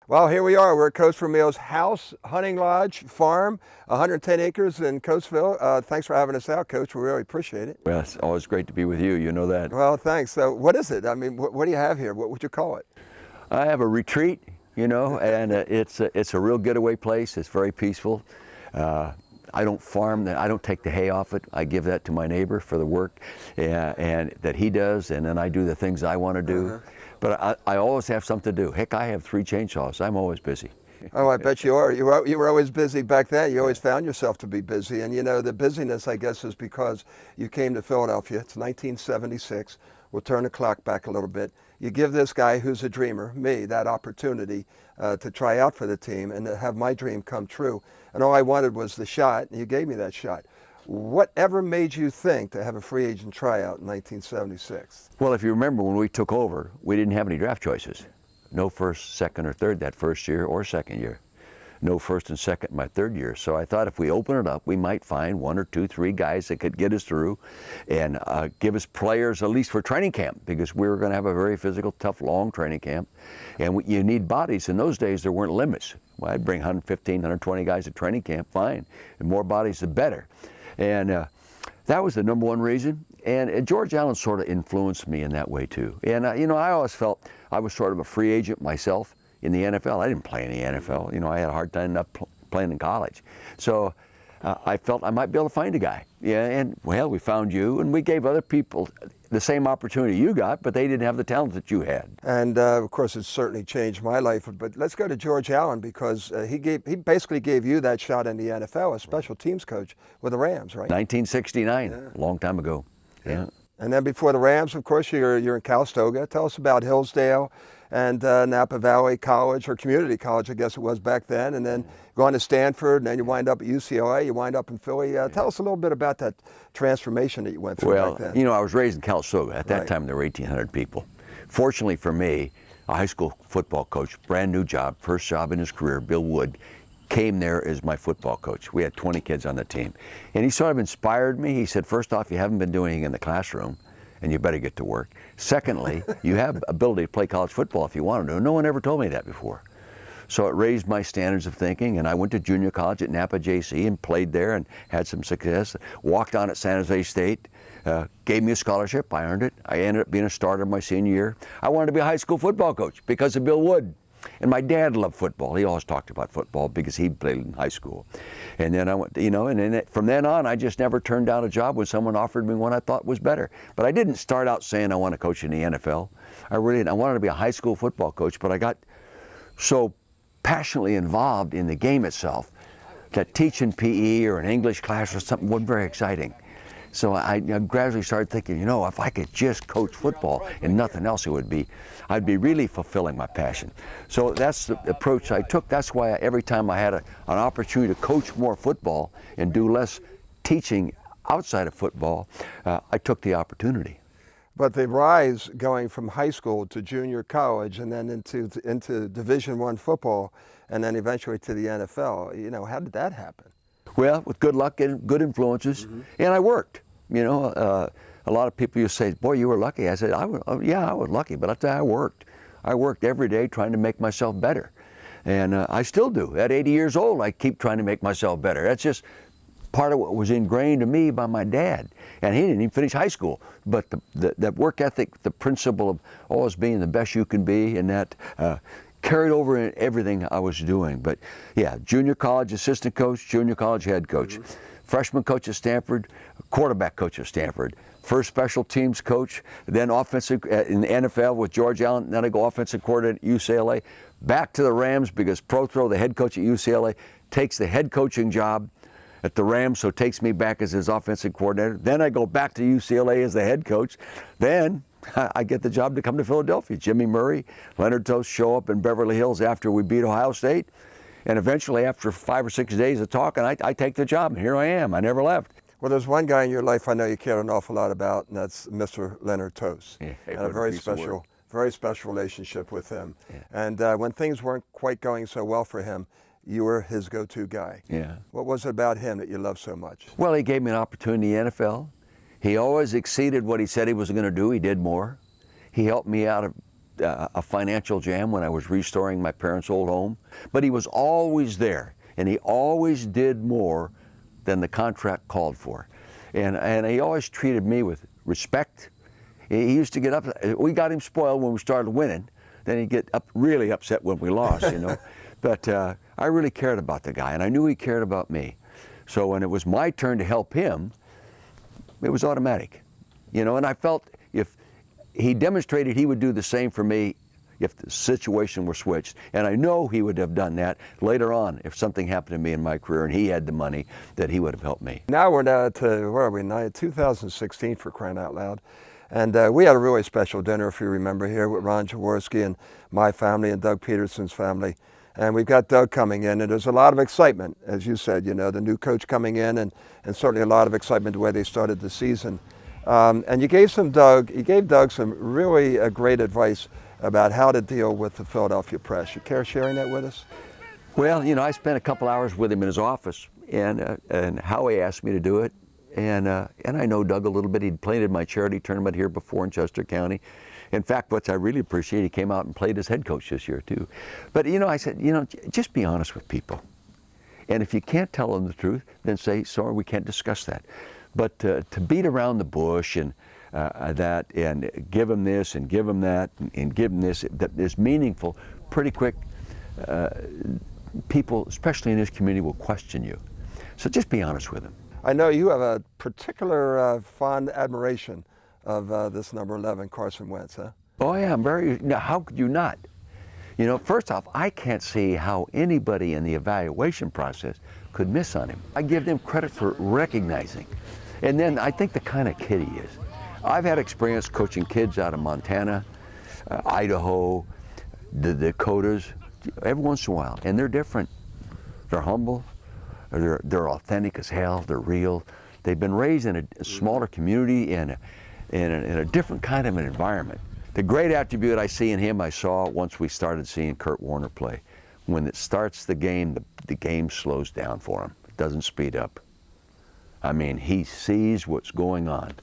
Well, here we are. We're at Coach Vermeil's house, hunting lodge, farm, 110 acres in Coatesville. Thanks for having us out, Coach. We really appreciate it. Well, it's always great to be with you. You know that. Well, thanks. So what is it? I mean, what do you have here? What would you call it? I have a retreat, and it's a real getaway place. It's very peaceful. I don't farm. I don't take the hay off it. I give that to my neighbor for the work, and that he does, and then I do the things I want to do. But I always have something to do. Heck, I have 3 chainsaws. I'm always busy. Oh, I bet you are. You were always busy back then. You always found yourself to be busy. And the busyness, I guess, is because you came to Philadelphia. It's 1976. We'll turn the clock back a little bit. You give this guy who's a dreamer, me, that opportunity to try out for the team and to have my dream come true. And all I wanted was the shot, and you gave me that shot. Whatever made you think to have a free agent tryout in 1976? Well, if you remember when we took over, we didn't have any draft choices. No first, second, or third that first year or second year. No first and second my third year. So I thought if we open it up, we might find 1 or 2, 3 guys that could get us through and give us players at least for training camp, because we were going to have a very physical, tough, long training camp. And you need bodies. In those days, there weren't limits. Well, I'd bring 115, 120 guys at training camp, fine. And more bodies, the better. And that was the number one reason. And George Allen sort of influenced me in that way too. And I always felt I was sort of a free agent myself in the NFL. I didn't play in the NFL. I had a hard time not playing in college. So I felt I might be able to find a guy. Yeah, and well, we found you, and we gave other people the same opportunity you got, but they didn't have the talent that you had. And of course, it's certainly changed my life. But let's go to George Allen, because he basically gave you that shot in the NFL as special teams coach with the Rams, right? 1969, a long time ago. Yeah. And then before the Rams, of course, you're in Calistoga. Tell us about Hillsdale and Napa Valley College, or community college, I guess it was back then, and then going to Stanford, and then you wind up at UCLA, you wind up in Philly. Tell us a little bit about that transformation that you went through back then. Well, I was raised in Calistoga. At that time, there were 1,800 people. Fortunately for me, a high school football coach, brand new job, first job in his career, Bill Wood, came there as my football coach. We had 20 kids on the team. And he sort of inspired me. He said, first off, you haven't been doing anything in the classroom, and you better get to work. Secondly, you have ability to play college football if you want to. No one ever told me that before. So it raised my standards of thinking, and I went to junior college at Napa JC and played there and had some success. Walked on at San Jose State, gave me a scholarship. I earned it. I ended up being a starter my senior year. I wanted to be a high school football coach because of Bill Wood. And my dad loved football. He always talked about football because he played in high school. And then I went, and then from then on, I just never turned down a job when someone offered me one I thought was better. But I didn't start out saying I want to coach in the NFL. I wanted to be a high school football coach, but I got so passionately involved in the game itself that teaching PE or an English class or something wasn't very exciting. So I gradually started thinking, if I could just coach football and nothing else, I'd be really fulfilling my passion. So that's the approach I took. That's why every time I had an opportunity to coach more football and do less teaching outside of football, I took the opportunity. But the rise going from high school to junior college and then into Division I football and then eventually to the NFL, how did that happen? Well, with good luck and good influences, and I worked. A lot of people used to say, boy, you were lucky. I said, yeah, I was lucky, but I worked. I worked every day trying to make myself better. And I still do. At 80 years old, I keep trying to make myself better. That's just part of what was ingrained in me by my dad. And he didn't even finish high school. But the work ethic, the principle of always being the best you can be, and that carried over in everything I was doing. But yeah, junior college assistant coach, junior college head coach. Freshman coach at Stanford, quarterback coach at Stanford, first special teams coach, then offensive in the NFL with George Allen, then I go offensive coordinator at UCLA, back to the Rams because Prothro, the head coach at UCLA, takes the head coaching job at the Rams, so takes me back as his offensive coordinator. Then I go back to UCLA as the head coach. Then I get the job to come to Philadelphia. Jimmy Murray, Leonard Toast show up in Beverly Hills after we beat Ohio State. And eventually, after 5 or 6 days of talking, I take the job, and here I am. I never left. Well, there's one guy in your life I know you care an awful lot about, and that's Mr. Leonard Toast. Yeah, and a very special relationship with him. Yeah. And when things weren't quite going so well for him, you were his go-to guy. Yeah. What was it about him that you loved so much? Well, he gave me an opportunity in the NFL. He always exceeded what he said he was going to do. He did more. He helped me out of a financial jam when I was restoring my parents' old home, but he was always there, and he always did more than the contract called for. And he always treated me with respect. He used to get up, we got him spoiled when we started winning, then he'd get really upset when we lost, you know. But I really cared about the guy, and I knew he cared about me. So when it was my turn to help him, it was automatic, you know, and I felt if he demonstrated he would do the same for me if the situation were switched. And I know he would have done that later on if something happened to me in my career and he had the money, that he would have helped me. Now we're down to, where are we now? 2016, for crying out loud. And we had a really special dinner, if you remember, here with Ron Jaworski and my family and Doug Peterson's family. And we've got Doug coming in, and there's a lot of excitement, as you said, you know, the new coach coming in, and certainly a lot of excitement the way they started the season. And you gave Doug some really great advice about how to deal with the Philadelphia press. You care sharing that with us? Well, you know, I spent a couple hours with him in his office, and Howie asked me to do it. And I know Doug a little bit. He'd played in my charity tournament here before in Chester County. In fact, what I really appreciate, he came out and played as head coach this year too. But you know, I said, you know, just be honest with people. And if you can't tell them the truth, then say, sorry, we can't discuss that. But to beat around the bush and that, and give them this and give them that and give them this, that is meaningful, pretty quick, people, especially in this community, will question you. So just be honest with them. I know you have a particular fond admiration of this number 11, Carson Wentz, huh? Oh yeah, I'm very, now how could you not? You know, first off, I can't see how anybody in the evaluation process could miss on him. I give them credit for recognizing. And then I think the kind of kid he is. I've had experience coaching kids out of Montana, Idaho, the Dakotas, every once in a while, and they're different. They're humble, they're authentic as hell, they're real. They've been raised in a smaller community and in a different kind of an environment. The great attribute I see in him, I saw once we started seeing Kurt Warner play. When it starts the game slows down for him. It doesn't speed up. I mean, he sees what's going on.